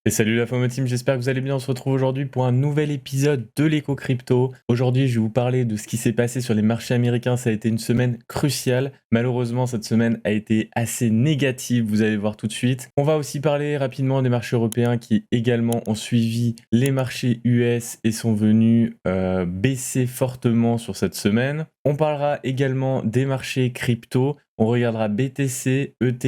Et salut la FOMO Team, j'espère que vous allez bien. On se retrouve aujourd'hui pour un nouvel épisode de l'éco crypto. Aujourd'hui, je vais vous parler de ce qui s'est passé sur les marchés américains. Ça a été une semaine cruciale. Malheureusement, cette semaine a été assez négative, vous allez voir tout de suite. On va aussi parler rapidement des marchés européens qui également ont suivi les marchés US et sont venus baisser fortement sur cette semaine. On parlera également des marchés crypto. On regardera BTC, ETH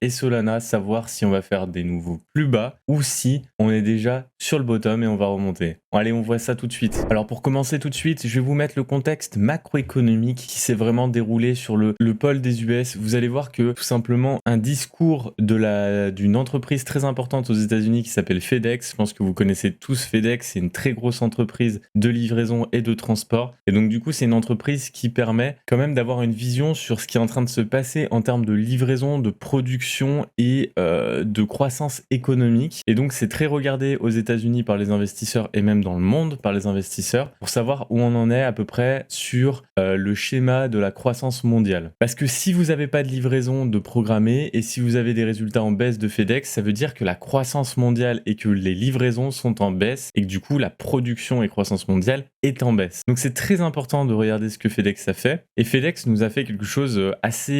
et Solana, savoir si on va faire des nouveaux plus bas ou si on est déjà sur le bottom et on va remonter. Allez, on voit ça tout de suite. Alors pour commencer tout de suite, je vais vous mettre le contexte macroéconomique qui s'est vraiment déroulé sur le pôle des US. Vous allez voir que tout simplement un discours d'une entreprise très importante aux États-Unis qui s'appelle FedEx. Je pense que vous connaissez tous FedEx, c'est une très grosse entreprise de livraison et de transport. Et donc du coup, c'est une entreprise qui permet quand même d'avoir une vision sur ce qui est en train de se passer en termes de livraison, de production et de croissance économique. Et donc c'est très regardé aux États-Unis par les investisseurs et même dans le monde par les investisseurs pour savoir où on en est à peu près sur le schéma de la croissance mondiale. Parce que si vous n'avez pas de livraison de programmée et si vous avez des résultats en baisse de FedEx, ça veut dire que la croissance mondiale et que les livraisons sont en baisse et que du coup la production et croissance mondiale est en baisse. Donc c'est très important de regarder ce que FedEx a fait. Et FedEx nous a fait quelque chose assez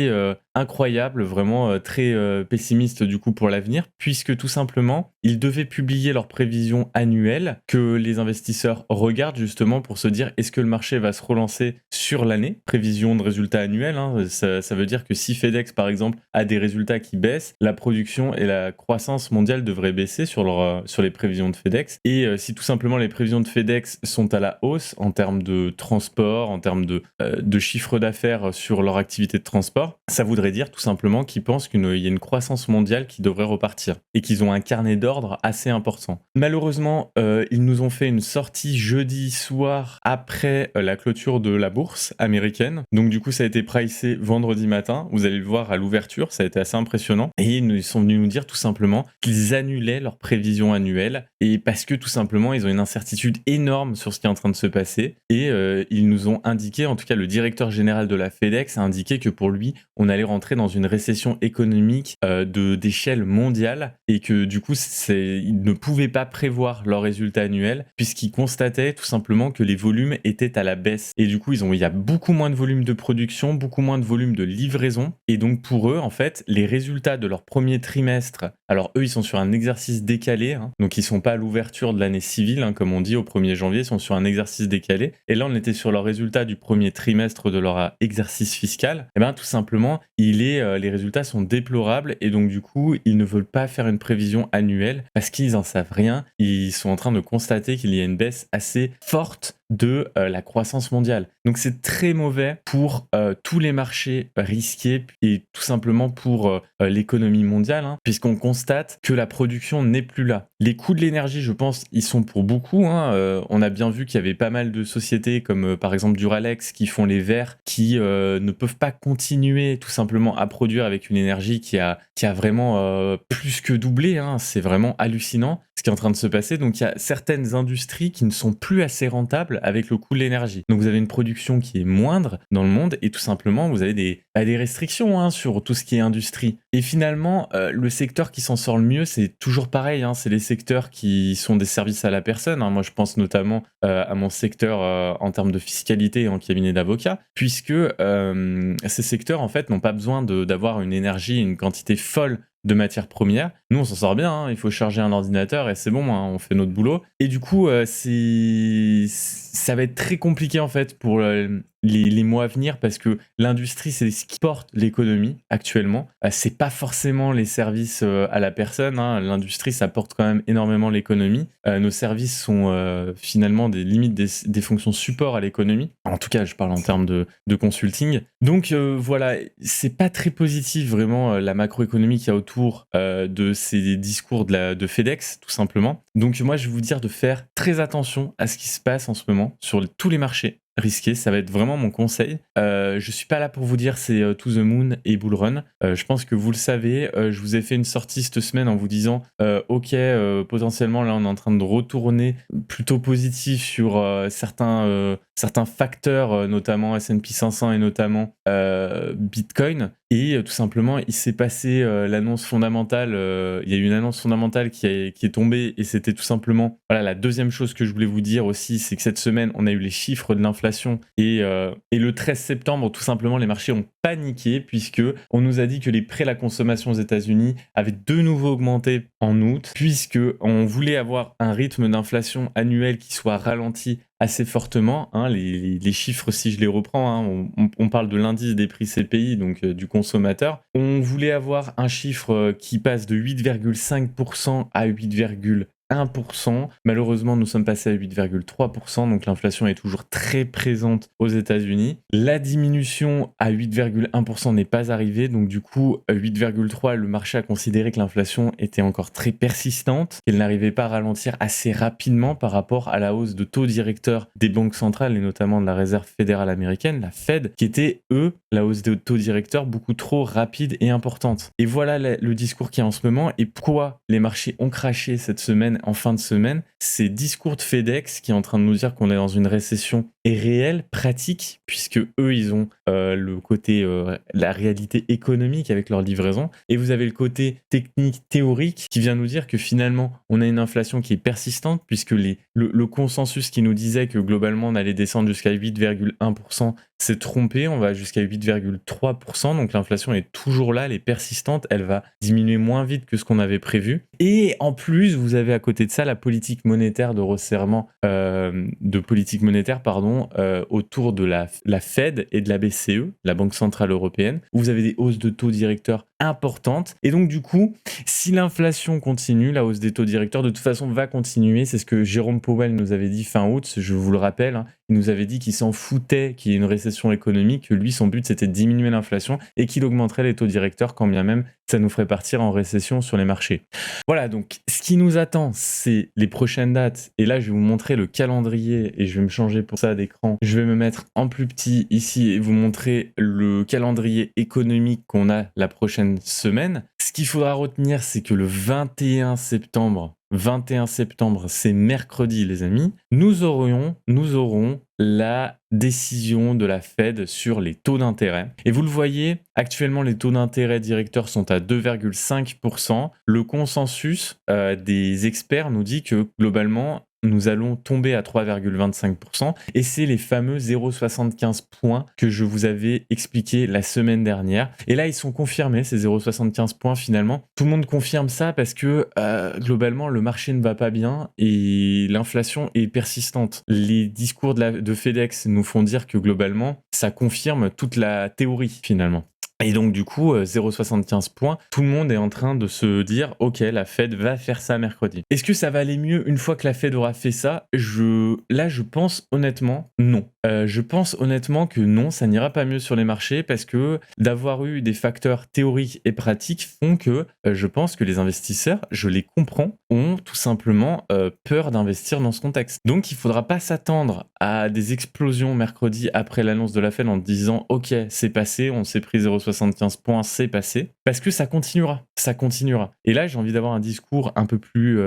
incroyable, vraiment très pessimiste du coup pour l'avenir, puisque tout simplement, ils devaient publier leurs prévisions annuelles que les investisseurs regardent justement pour se dire est-ce que le marché va se relancer sur l'année. Prévision de résultats annuels, hein, ça veut dire que si FedEx par exemple a des résultats qui baissent, la production et la croissance mondiale devraient baisser sur les prévisions de FedEx. Et si tout simplement les prévisions de FedEx sont à la hausse en termes de transport, en termes de chiffre d'affaires sur leur activité de transport, ça voudrait dire tout simplement qu'ils pensent qu'il y a une croissance mondiale qui devrait repartir et qu'ils ont un carnet d'ordre assez important. Malheureusement, ils nous ont fait une sortie jeudi soir après la clôture de la bourse américaine. Donc du coup, ça a été pricé vendredi matin. Vous allez le voir à l'ouverture, ça a été assez impressionnant. Et ils sont venus nous dire tout simplement qu'ils annulaient leurs prévisions annuelles et parce que tout simplement, ils ont une incertitude énorme sur ce qui est en train de se passer. Et ils nous ont indiqué, en tout cas le directeur général de la FedEx a indiqué que pour lui, on allait rentrer dans une récession économique d'échelle mondiale et que du coup, ils ne pouvaient pas prévoir leurs résultats annuels puisqu'ils constataient tout simplement que les volumes étaient à la baisse. Et du coup, il y a beaucoup moins de volume de production, beaucoup moins de volume de livraison. Et donc pour eux, en fait, les résultats de leur premier trimestre, alors eux, ils sont sur un exercice décalé, hein, donc ils sont pas à l'ouverture de l'année civile, hein, comme on dit, au 1er janvier, ils sont sur un exercice décalé. Et là, on était sur leurs résultats du premier trimestre de leur exercice fiscal. Et bien tout simplement, les résultats sont déplorables et donc du coup, ils ne veulent pas faire une prévision annuelle parce qu'ils en savent rien. Ils sont en train de constater qu'il y a une baisse assez forte de la croissance mondiale. Donc c'est très mauvais pour tous les marchés risqués et tout simplement pour l'économie mondiale, hein, puisqu'on constate que la production n'est plus là. Les coûts de l'énergie, je pense, ils sont pour beaucoup. Hein, on a bien vu qu'il y avait pas mal de sociétés comme par exemple Duralex qui font les verres, qui ne peuvent pas continuer tout simplement à produire avec une énergie qui a vraiment plus que doublé. Hein, c'est vraiment hallucinant ce qui est en train de se passer. Donc il y a certaines industries qui ne sont plus assez rentables avec le coût de l'énergie. Donc vous avez une production qui est moindre dans le monde et tout simplement vous avez des restrictions, hein, sur tout ce qui est industrie. Et finalement, le secteur qui s'en sort le mieux, c'est toujours pareil, hein, c'est les secteurs qui sont des services à la personne. Hein. Moi je pense notamment à mon secteur en termes de fiscalité en cabinet d'avocat, puisque ces secteurs en fait n'ont pas besoin d'avoir une énergie, une quantité folle de matières premières. Nous, on s'en sort bien, hein, il faut charger un ordinateur et c'est bon, hein, on fait notre boulot. Et du coup, ça va être très compliqué en fait pour les mois à venir parce que l'industrie, c'est ce qui porte l'économie actuellement. C'est pas forcément les services à la personne, hein. L'industrie, ça porte quand même énormément l'économie. Nos services sont finalement des fonctions support à l'économie. En tout cas, je parle en termes de consulting. Donc voilà, c'est pas très positif vraiment la macroéconomie qu'il y a autour de ces discours de FedEx, tout simplement. Donc moi, je vais vous dire de faire très attention à ce qui se passe en ce moment sur tous les marchés. risqué. Ça va être vraiment mon conseil. Je suis pas là pour vous dire c'est to the moon et bull run. Je pense que vous le savez. Je vous ai fait une sortie cette semaine en vous disant ok, potentiellement là on est en train de retourner plutôt positif sur certains facteurs, notamment S&P 500 et notamment Bitcoin. Et tout simplement, il s'est passé l'annonce fondamentale. Il y a eu une annonce fondamentale qui est tombée et c'était tout simplement. Voilà, la deuxième chose que je voulais vous dire aussi, c'est que cette semaine, on a eu les chiffres de l'inflation et le 13 septembre, tout simplement, les marchés ont paniqué puisque on nous a dit que les prêts à la consommation aux États-Unis avaient de nouveau augmenté en août, puisque on voulait avoir un rythme d'inflation annuel qui soit ralenti assez fortement. Les chiffres, si je les reprends, on parle de l'indice des prix CPI, donc du consommateur. On voulait avoir un chiffre qui passe de 8,5% à 8,1%. Malheureusement, nous sommes passés à 8,3%, donc l'inflation est toujours très présente aux États-Unis. La diminution à 8,1% n'est pas arrivée, donc du coup, 8,3%, le marché a considéré que l'inflation était encore très persistante, qu'elle n'arrivait pas à ralentir assez rapidement par rapport à la hausse de taux directeurs des banques centrales et notamment de la Réserve fédérale américaine, la Fed, qui était, la hausse de taux directeurs beaucoup trop rapide et importante. Et voilà le discours qu'il y a en ce moment et pourquoi les marchés ont craché cette semaine, en fin de semaine. C'est discours de FedEx qui est en train de nous dire qu'on est dans une récession est réelle, pratique, puisque eux, ils ont le côté, la réalité économique avec leur livraison, et vous avez le côté technique, théorique, qui vient nous dire que finalement, on a une inflation qui est persistante, puisque le consensus qui nous disait que globalement, on allait descendre jusqu'à 8,1%, s'est trompé, on va jusqu'à 8,3%, donc l'inflation est toujours là, elle est persistante, elle va diminuer moins vite que ce qu'on avait prévu. Et en plus, vous avez à côté de ça la politique monétaire de resserrement, autour de la Fed et de la BCE, la Banque Centrale Européenne, où vous avez des hausses de taux directeurs importantes. Et donc du coup, si l'inflation continue, la hausse des taux directeurs de toute façon va continuer. C'est ce que Jérôme Powell nous avait dit fin août, je vous le rappelle. Il nous avait dit qu'il s'en foutait qu'il y ait une récession économique, que lui, son but, c'était de diminuer l'inflation et qu'il augmenterait les taux directeurs quand bien même ça nous ferait partir en récession sur les marchés. Voilà, donc ce qui nous attend, c'est les prochaines dates. Et là, je vais vous montrer le calendrier et je vais me changer pour ça d'écran. Je vais me mettre en plus petit ici et vous montrer le calendrier économique qu'on a la prochaine semaine. Ce qu'il faudra retenir, c'est que le 21 septembre, c'est mercredi les amis, nous aurons la décision de la Fed sur les taux d'intérêt. Et vous le voyez, actuellement les taux d'intérêt directeurs sont à 2,5%. Le consensus des experts nous dit que globalement, nous allons tomber à 3,25% et c'est les fameux 0,75 points que je vous avais expliqué la semaine dernière. Et là, ils sont confirmés, ces 0,75 points finalement. Tout le monde confirme ça parce que globalement, le marché ne va pas bien et l'inflation est persistante. Les discours de FedEx nous font dire que globalement, ça confirme toute la théorie finalement. Et donc du coup, 0,75 points, tout le monde est en train de se dire « Ok, la Fed va faire ça mercredi ». Est-ce que ça va aller mieux une fois que la Fed aura fait ça ? Je pense honnêtement non. Je pense honnêtement que non, ça n'ira pas mieux sur les marchés parce que d'avoir eu des facteurs théoriques et pratiques font que je pense que les investisseurs, je les comprends, ont tout simplement peur d'investir dans ce contexte. Donc il ne faudra pas s'attendre à des explosions mercredi après l'annonce de la Fed en disant « Ok, c'est passé, on s'est pris 0,75 points, c'est passé », parce que ça continuera. Et là, j'ai envie d'avoir un discours un peu plus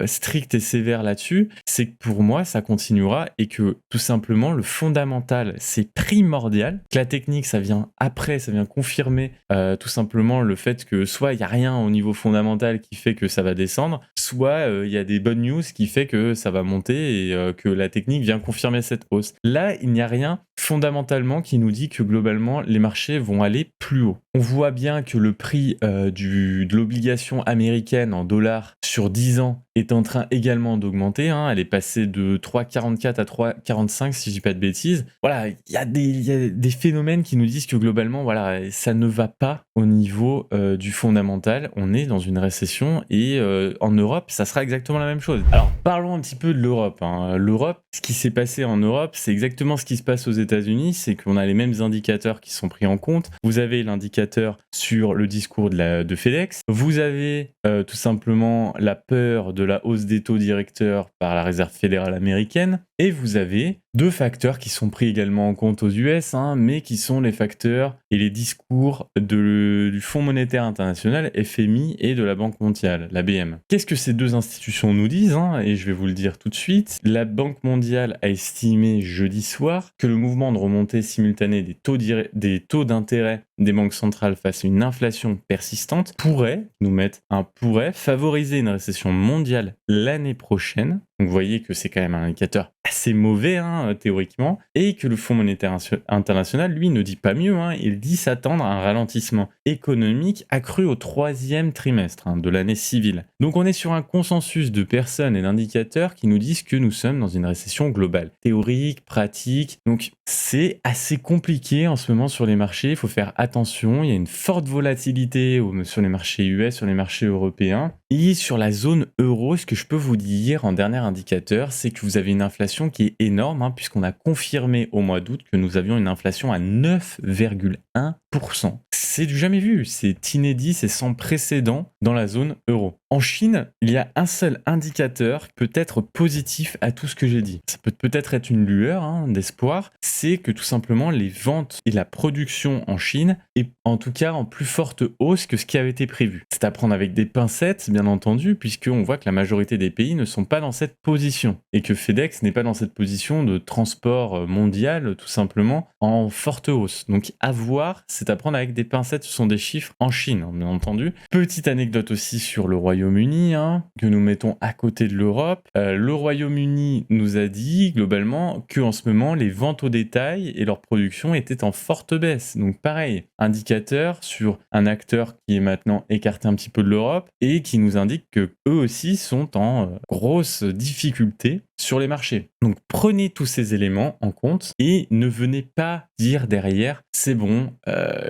strict et sévère là-dessus, c'est que pour moi, ça continuera et que tout simplement, le fondamental, c'est primordial, que la technique, ça vient après, ça vient confirmer tout simplement le fait que soit il n'y a rien au niveau fondamental qui fait que ça va descendre, soit il y a des bonnes news qui fait que ça va monter et que la technique vient confirmer cette hausse. Là, il n'y a rien fondamentalement qui nous dit que globalement, les marchés vont aller plus haut. On voit bien que le prix de l'obligation américaine en dollars sur 10 ans est en train également d'augmenter. Elle est passée de 3,44 à 3,45 si je dis pas de bêtises. Voilà, il y a des phénomènes qui nous disent que globalement, voilà, ça ne va pas au niveau du fondamental. On est dans une récession et en Europe, ça sera exactement la même chose. Alors, parlons un petit peu de l'Europe. L'Europe, ce qui s'est passé en Europe, c'est exactement ce qui se passe aux États-Unis, c'est qu'on a les mêmes indicateurs qui sont pris en compte. Vous avez l'indicateur sur le discours de FedEx. Vous avez tout simplement la peur de la hausse des taux directeurs par la Réserve fédérale américaine. Et vous avez deux facteurs qui sont pris également en compte aux US, mais qui sont les facteurs et les discours du Fonds monétaire international, FMI, et de la Banque mondiale, la BM. Qu'est-ce que ces deux institutions nous disent, et je vais vous le dire tout de suite. La Banque mondiale a estimé jeudi soir que le mouvement de remontée simultanée des taux d'intérêt des banques centrales face à une inflation persistante pourrait favoriser une récession mondiale l'année prochaine. Donc vous voyez que c'est quand même un indicateur assez mauvais théoriquement, et que le Fonds monétaire international, lui, ne dit pas mieux, il dit s'attendre à un ralentissement économique accru au 3e trimestre de l'année civile. Donc on est sur un consensus de personnes et d'indicateurs qui nous disent que nous sommes dans une récession globale, théorique, pratique. Donc c'est assez compliqué en ce moment sur les marchés, il faut faire attention, il y a une forte volatilité sur les marchés US, sur les marchés européens. Et sur la zone euro, ce que je peux vous dire en dernier indicateur, c'est que vous avez une inflation qui est énorme, puisqu'on a confirmé au mois d'août que nous avions une inflation à 9,1%. C'est du jamais vu, c'est inédit, c'est sans précédent dans la zone euro. En Chine, il y a un seul indicateur qui peut être positif à tout ce que j'ai dit. Ça peut peut-être être une lueur d'espoir, c'est que tout simplement les ventes et la production en Chine est en tout cas en plus forte hausse que ce qui avait été prévu. C'est à prendre avec des pincettes, bien entendu, puisqu'on voit que la majorité des pays ne sont pas dans cette position et que FedEx n'est pas dans cette position de transport mondial, tout simplement, en forte hausse. Donc à voir, c'est à prendre avec des pincettes, ce sont des chiffres en Chine, bien entendu. Petite anecdote aussi sur le Royaume-Uni, que nous mettons à côté de l'Europe. Le Royaume-Uni nous a dit globalement qu'en ce moment, les ventes au détail et leur production étaient en forte baisse. Donc pareil, indicateur sur un acteur qui est maintenant écarté un petit peu de l'Europe et qui nous indique que eux aussi sont en grosse difficulté sur les marchés. Donc prenez tous ces éléments en compte et ne venez pas dire derrière c'est bon,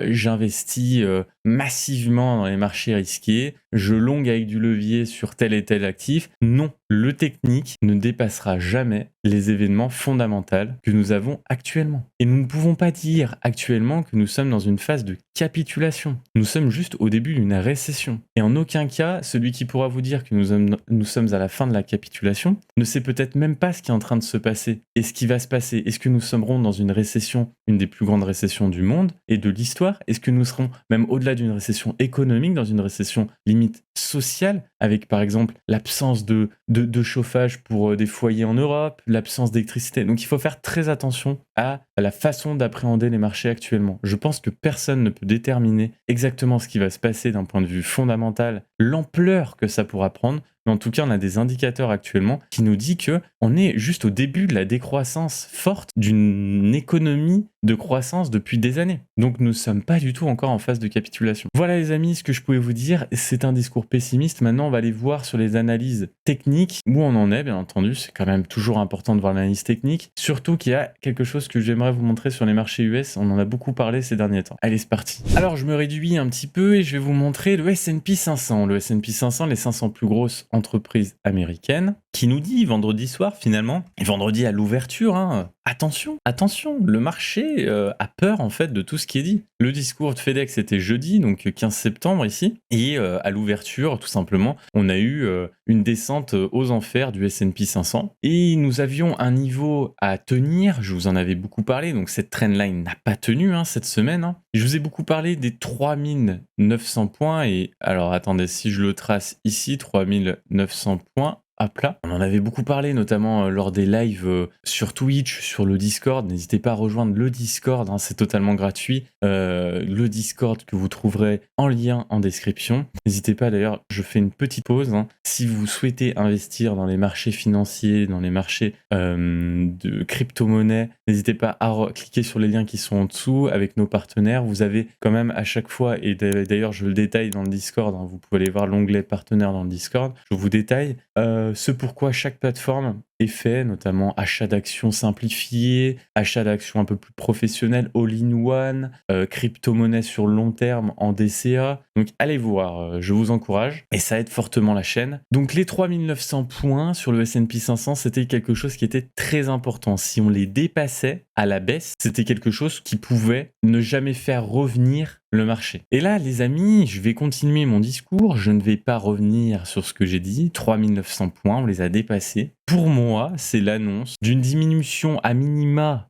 j'investis massivement dans les marchés risqués, je longue avec du levier sur tel et tel actif. Non, le technique ne dépassera jamais les événements fondamentaux que nous avons actuellement. Et nous ne pouvons pas dire actuellement que nous sommes dans une phase de capitulation. Nous sommes juste au début d'une récession. Et en aucun cas, celui qui pourra vous dire que nous sommes à la fin de la capitulation ne sait peut-être même pas ce qui est en train de se passer et ce qui va se passer. Est-ce que nous serons dans une récession, une des plus grandes récessions du monde et de l'histoire? Est-ce que nous serons même au-delà d'une récession économique, dans une récession limite sociale, avec par exemple l'absence de chauffage pour des foyers en Europe, l'absence d'électricité? Donc il faut faire très attention à la façon d'appréhender les marchés actuellement. Je pense que personne ne peut déterminer exactement ce qui va se passer d'un point de vue fondamental, l'ampleur que ça pourra prendre. Mais en tout cas, on a des indicateurs actuellement qui nous disent qu'on est juste au début de la décroissance forte d'une économie de croissance depuis des années. Donc nous ne sommes pas du tout encore en phase de capitulation. Voilà les amis, ce que je pouvais vous dire. C'est un discours pessimiste. Maintenant, on va aller voir sur les analyses techniques où on en est, bien entendu. C'est quand même toujours important de voir l'analyse technique. Surtout qu'il y a quelque chose que j'aimerais vous montrer sur les marchés US. On en a beaucoup parlé ces derniers temps. Allez, c'est parti. Alors, je me réduis un petit peu et je vais vous montrer le S&P 500. Le S&P 500, les 500 plus grosses entreprises américaines, qui nous dit vendredi soir finalement, et vendredi à l'ouverture, attention, le marché a peur en fait de tout ce qui est dit. Le discours de FedEx était jeudi, donc 15 septembre ici, et à l'ouverture, tout simplement, on a eu une descente aux enfers du S&P 500, et nous avions un niveau à tenir, je vous en avais beaucoup parlé, donc cette trendline n'a pas tenu cette semaine. Je vous ai beaucoup parlé des 3900 points, et alors attendez, si je le trace ici, 3900 points, à plat. On en avait beaucoup parlé, notamment lors des lives sur Twitch, sur le Discord. N'hésitez pas à rejoindre le Discord, c'est totalement gratuit. Le Discord que vous trouverez en lien en description. N'hésitez pas d'ailleurs, je fais une petite pause. Si vous souhaitez investir dans les marchés financiers, dans les marchés de crypto-monnaie, n'hésitez pas à cliquer sur les liens qui sont en dessous avec nos partenaires. Vous avez quand même à chaque fois, et d'ailleurs je le détaille dans le Discord, vous pouvez aller voir l'onglet partenaire dans le Discord, je vous détaille ce pourquoi chaque plateforme est fait, notamment achat d'actions simplifiées, achat d'actions un peu plus professionnelles, all-in-one, crypto-monnaie sur le long terme en DCA. Donc allez voir, je vous encourage et ça aide fortement la chaîne. Donc les 3900 points sur le S&P 500, c'était quelque chose qui était très important. Si on les dépassait à la baisse, c'était quelque chose qui pouvait ne jamais faire revenir le marché. Et là, les amis, je vais continuer mon discours. Je ne vais pas revenir sur ce que j'ai dit. 3900 points, on les a dépassés. Pour moi, c'est l'annonce d'une diminution à minima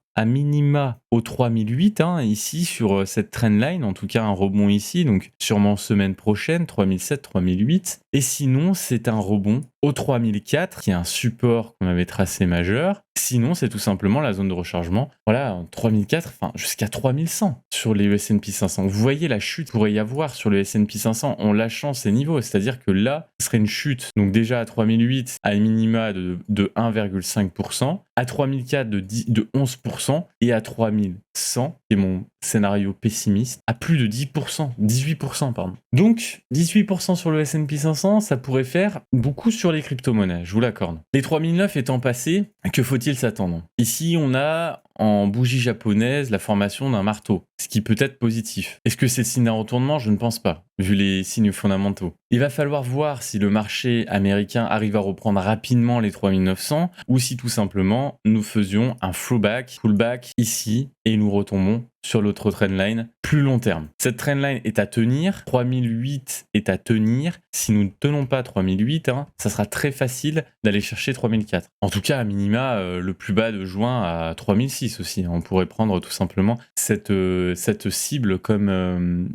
au 3008, ici sur cette trendline, en tout cas un rebond ici, donc sûrement semaine prochaine, 3007, 3008. Et sinon, c'est un rebond au 3004, qui est un support qu'on avait tracé majeur. Sinon, c'est tout simplement la zone de rechargement, voilà, en 3004, enfin jusqu'à 3100 sur les S&P 500. Vous voyez la chute qu'il pourrait y avoir sur le S&P 500 en lâchant ces niveaux, c'est-à-dire que là, ce serait une chute, donc déjà à 3008, à minima de 1,5%, à 3004 de 11%, et à 3100, qui est mon scénario pessimiste, à plus de 10%, 18%, pardon. Donc, 18% sur le S&P 500, ça pourrait faire beaucoup sur les crypto-monnaies, je vous l'accorde. Les 3009 étant passés, que faut-il s'attendre? Ici, on a en bougie japonaise la formation d'un marteau, ce qui peut être positif. Est-ce que c'est le signe d'un retournement? Je ne pense pas, vu les signes fondamentaux. Il va falloir voir si le marché américain arrive à reprendre rapidement les 3900 ou si tout simplement nous faisions un pullback ici et nous retombons sur l'autre trendline plus long terme. Cette trendline est à tenir, 3008 est à tenir. Si nous ne tenons pas 3008, ça sera très facile d'aller chercher 3004. En tout cas, à minima, le plus bas de juin à 3006 aussi. On pourrait prendre tout simplement cette cible comme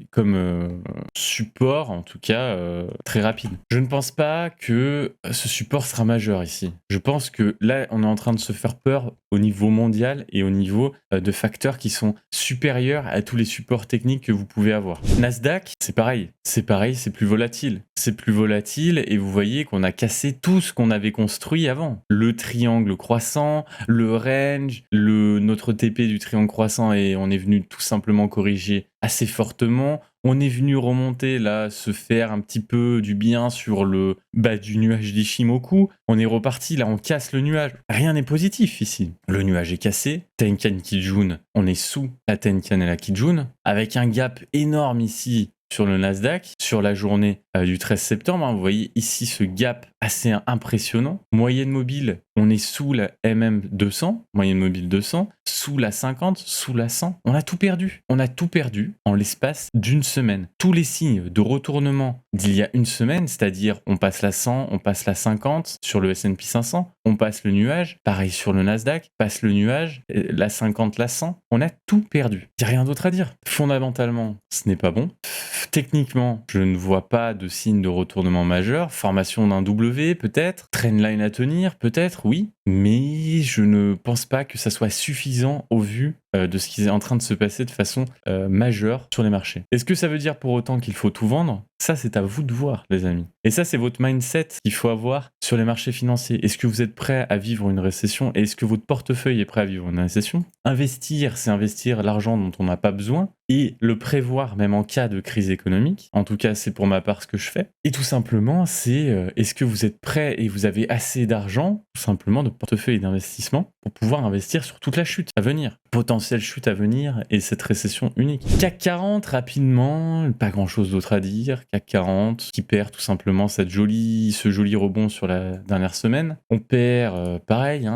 support, en tout cas très rapide. Je ne pense pas que ce support sera majeur ici. Je pense que là, on est en train de se faire peur au niveau mondial et au niveau de facteurs qui sont supérieurs à tous les supports techniques que vous pouvez avoir. Nasdaq, c'est pareil, c'est plus volatile. C'est plus volatile et vous voyez qu'on a cassé tout ce qu'on avait construit avant. Le triangle croissant, le range, notre TP du triangle croissant, et on est venu tout simplement corriger assez fortement. On est venu remonter là, se faire un petit peu du bien sur le bas du nuage d'Ishimoku. On est reparti, là on casse le nuage. Rien n'est positif ici. Le nuage est cassé. Tenkan Kijun, on est sous la Tenkan et la Kijun, avec un gap énorme ici sur le Nasdaq, sur la journée du 13 septembre. Vous voyez ici ce gap assez impressionnant. Moyenne mobile, on est sous la MM200, moyenne mobile 200, sous la 50, sous la 100. On a tout perdu. On a tout perdu en l'espace d'une semaine. Tous les signes de retournement d'il y a une semaine, c'est-à-dire on passe la 100, on passe la 50 sur le S&P 500, on passe le nuage, pareil sur le Nasdaq, passe le nuage, la 50, la 100, on a tout perdu. Il n'y a rien d'autre à dire. Fondamentalement, ce n'est pas bon. Techniquement, je ne vois pas de signe de retournement majeur. Formation d'un W, peut-être. Trendline à tenir, peut-être, oui. Mais je ne pense pas que ça soit suffisant au vu de ce qui est en train de se passer de façon majeure sur les marchés. Est-ce que ça veut dire pour autant qu'il faut tout vendre? Ça, c'est à vous de voir, les amis. Et ça, c'est votre mindset qu'il faut avoir sur les marchés financiers. Est-ce que vous êtes prêt à vivre une récession? Et est-ce que votre portefeuille est prêt à vivre une récession? Investir, c'est investir l'argent dont on n'a pas besoin et le prévoir même en cas de crise économique. En tout cas, c'est pour ma part ce que je fais. Et tout simplement, c'est est-ce que vous êtes prêt et vous avez assez d'argent, tout simplement, de portefeuille d'investissement pour pouvoir investir sur toute la chute à venir, potentielle chute à venir et cette récession unique. CAC 40, rapidement, pas grand-chose d'autre à dire. CAC 40 qui perd tout simplement ce joli rebond sur la dernière semaine. On perd, pareil,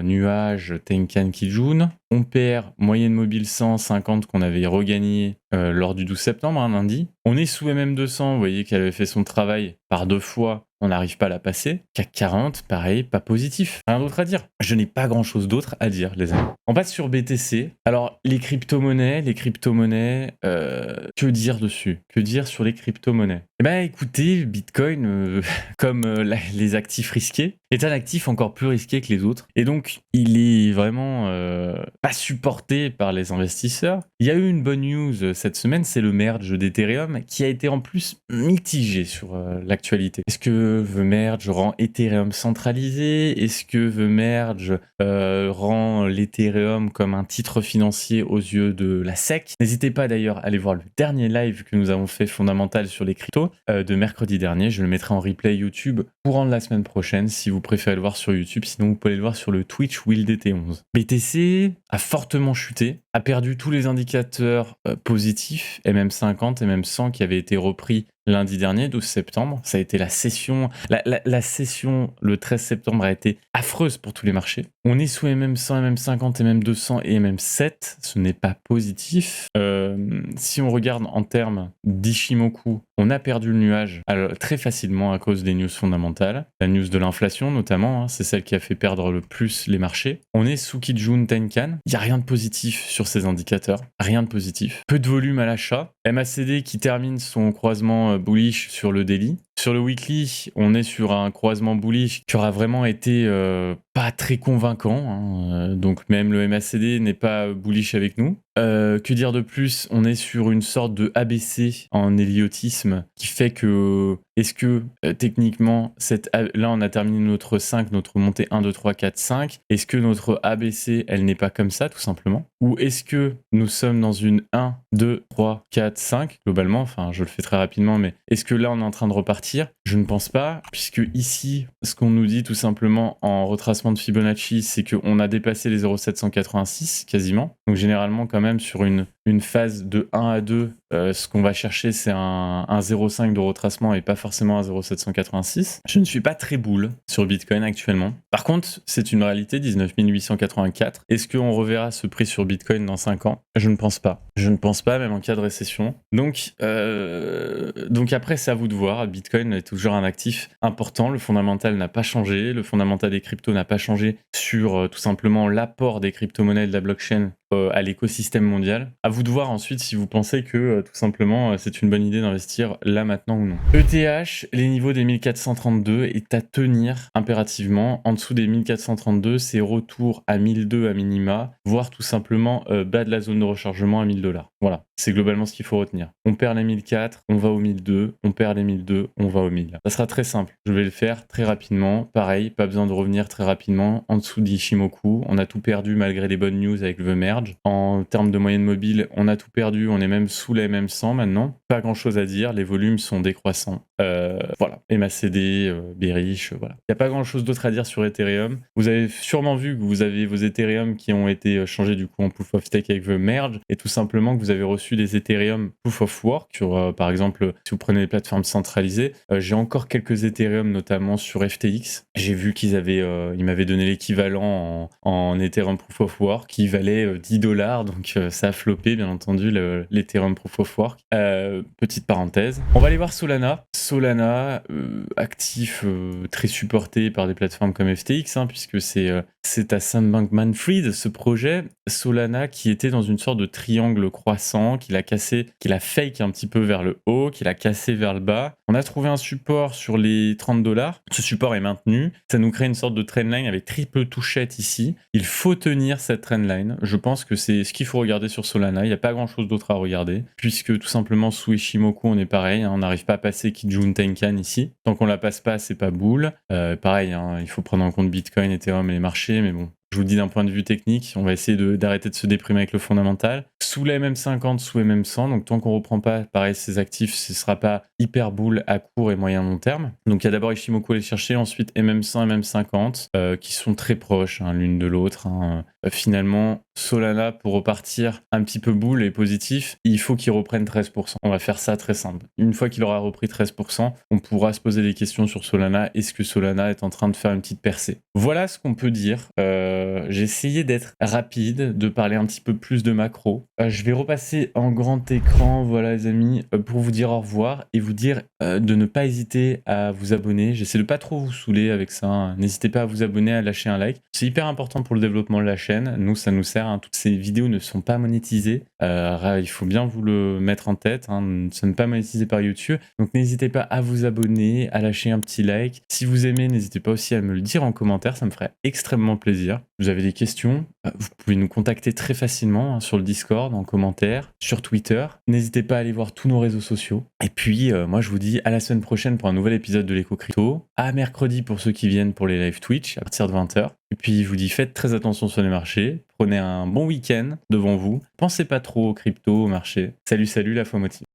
nuage Tenkan Kijun. On perd moyenne mobile 150 qu'on avait regagné lors du 12 septembre, lundi. On est sous MM200, vous voyez qu'elle avait fait son travail par 2 fois, on n'arrive pas à la passer. CAC 40, pareil, pas positif. Rien d'autre à dire. Je n'ai pas grand-chose d'autre à dire, les amis. On passe sur BTC. Alors, les crypto-monnaies, que dire dessus? Que dire sur les crypto-monnaies? Eh bien, écoutez, Bitcoin, comme les actifs risqués, est un actif encore plus risqué que les autres. Et donc, il est vraiment pas supporté par les investisseurs. Il y a eu une bonne news cette semaine, c'est le merge d'Ethereum qui a été en plus mitigé sur l'actualité. Est-ce que The Merge rend Ethereum centralisé? Est-ce que The Merge rend l'Ethereum comme un titre financier aux yeux de la SEC? N'hésitez pas d'ailleurs à aller voir le dernier live que nous avons fait fondamental sur les cryptos de mercredi dernier. Je le mettrai en replay YouTube courant de la semaine prochaine si vous préférez le voir sur YouTube. Sinon, vous pouvez le voir sur le Twitch WillDT11. BTC a fortement chuté, a perdu tous les indicateurs positifs, MM50, MM100 qui avaient été repris lundi dernier, 12 septembre. Ça a été la session. La session le 13 septembre a été affreuse pour tous les marchés. On est sous MM100, MM50, MM200 et MM7. Ce n'est pas positif. Si on regarde en termes d'Ishimoku, on a perdu le nuage très facilement à cause des news fondamentales. La news de l'inflation notamment, hein, c'est celle qui a fait perdre le plus les marchés. On est sous Kijun Tenkan. Il n'y a rien de positif sur ces indicateurs. Rien de positif. Peu de volume à l'achat. MACD qui termine son croisement bullish sur le daily. Sur le weekly, on est sur un croisement bullish qui aura vraiment été pas très convaincant. Hein. Donc même le MACD n'est pas bullish avec nous. Que dire de plus? On est sur une sorte de ABC en héliotisme qui fait que est-ce que techniquement, là on a terminé notre 5, notre montée 1, 2, 3, 4, 5. Est-ce que notre ABC, elle n'est pas comme ça tout simplement? Ou est-ce que nous sommes dans une 1, 2, 3, 4, 5 globalement? Enfin, je le fais très rapidement, mais est-ce que là on est en train de repartir? Je ne pense pas, puisque ici, ce qu'on nous dit tout simplement en retracement de Fibonacci, c'est qu'on a dépassé les 0,786 quasiment. Donc généralement quand même sur une phase de 1 à 2, ce qu'on va chercher c'est un 0,5 de retracement et pas forcément un 0,786. Je ne suis pas très boule sur Bitcoin actuellement. Par contre, c'est une réalité, 19 884. Est-ce qu'on reverra ce prix sur Bitcoin dans 5 ans? Je ne pense pas. Je ne pense pas, même en cas de récession. Donc après, c'est à vous de voir. Bitcoin est toujours un actif important. Le fondamental n'a pas changé. Le fondamental des cryptos n'a pas changé sur tout simplement l'apport des crypto-monnaies de la blockchain à l'écosystème mondial. À vous de voir ensuite si vous pensez que tout simplement c'est une bonne idée d'investir là maintenant ou non. ETH, les niveaux des 1432 est à tenir impérativement. En dessous des 1432, c'est retour à 1002 à minima, voire tout simplement bas de la zone de rechargement à 1000$. Voilà, c'est globalement ce qu'il faut retenir. On perd les 1004, on va au 1002, on perd les 1002, on va au 1000. Ça sera très simple. Je vais le faire très rapidement. Pareil, pas besoin de revenir très rapidement. En dessous d'Ishimoku, on a tout perdu malgré les bonnes news avec le merge. En termes de moyenne mobile, on a tout perdu, on est même sous la MM100 maintenant. Pas grand chose à dire, les volumes sont décroissants. Voilà, MACD, bearish, voilà. Il n'y a pas grand chose d'autre à dire sur Ethereum. Vous avez sûrement vu que vous avez vos Ethereum qui ont été changés du coup en Proof of Stake avec le merge et tout simplement que vous avez reçu des Ethereum Proof of Work sur, par exemple, si vous prenez les plateformes centralisées. J'ai encore quelques Ethereum, notamment sur FTX. J'ai vu qu'ils m'avaient donné l'équivalent en Ethereum Proof of Work qui valait 10$, donc ça a floppé bien entendu l'Ethereum Proof of Work. Petite parenthèse. On va aller voir Solana. Solana, actif très supporté par des plateformes comme FTX, hein, puisque c'est à Sam Bankman-Fried ce projet. Solana qui était dans une sorte de triangle croissant, qu'il a fake un petit peu vers le haut, qu'il a cassé vers le bas. On a trouvé un support sur les 30$. Ce support est maintenu. Ça nous crée une sorte de trendline avec triple touchette ici. Il faut tenir cette trendline. Je pense que c'est ce qu'il faut regarder sur Solana. Il n'y a pas grand chose d'autre à regarder, puisque tout simplement sous Ishimoku on est pareil, hein, on n'arrive pas à passer Kijun Tenkan ici. Tant qu'on la passe pas, c'est pas boule. Pareil, hein, il faut prendre en compte Bitcoin, Ethereum et les marchés, mais bon. Je vous le dis d'un point de vue technique, on va essayer d'arrêter de se déprimer avec le fondamental. Sous la MM50, sous MM100, donc tant qu'on reprend pas, pareil, ces actifs, ce sera pas hyper boule à court et moyen long terme. Donc il y a d'abord Ishimoku à aller chercher, ensuite MM100, MM50, qui sont très proches hein, l'une de l'autre. Hein. Finalement, Solana, pour repartir un petit peu boule et positif, il faut qu'il reprenne 13%. On va faire ça très simple. Une fois qu'il aura repris 13%, on pourra se poser des questions sur Solana. Est-ce que Solana est en train de faire une petite percée? Voilà ce qu'on peut dire. J'ai essayé d'être rapide, de parler un petit peu plus de macro. Je vais repasser en grand écran, voilà les amis, pour vous dire au revoir et vous dire de ne pas hésiter à vous abonner. J'essaie de pas trop vous saouler avec ça. Hein. N'hésitez pas à vous abonner, à lâcher un like. C'est hyper important pour le développement de la chaîne. Nous, ça nous sert. Hein. Toutes ces vidéos ne sont pas monétisées. Il faut bien vous le mettre en tête. Hein. Ça n'est pas monétisé par YouTube. Donc n'hésitez pas à vous abonner, à lâcher un petit like. Si vous aimez, n'hésitez pas aussi à me le dire en commentaire. Ça me ferait extrêmement plaisir. Vous avez des questions, vous pouvez nous contacter très facilement hein, sur le Discord, en commentaire, sur Twitter. N'hésitez pas à aller voir tous nos réseaux sociaux. Et puis, moi, je vous dis à la semaine prochaine pour un nouvel épisode de l'Éco Crypto. À mercredi pour ceux qui viennent pour les live Twitch à partir de 20h. Et puis, je vous dis, faites très attention sur les marchés. Prenez un bon week-end devant vous. Pensez pas trop aux crypto, aux marchés. Salut, la FOMO Team.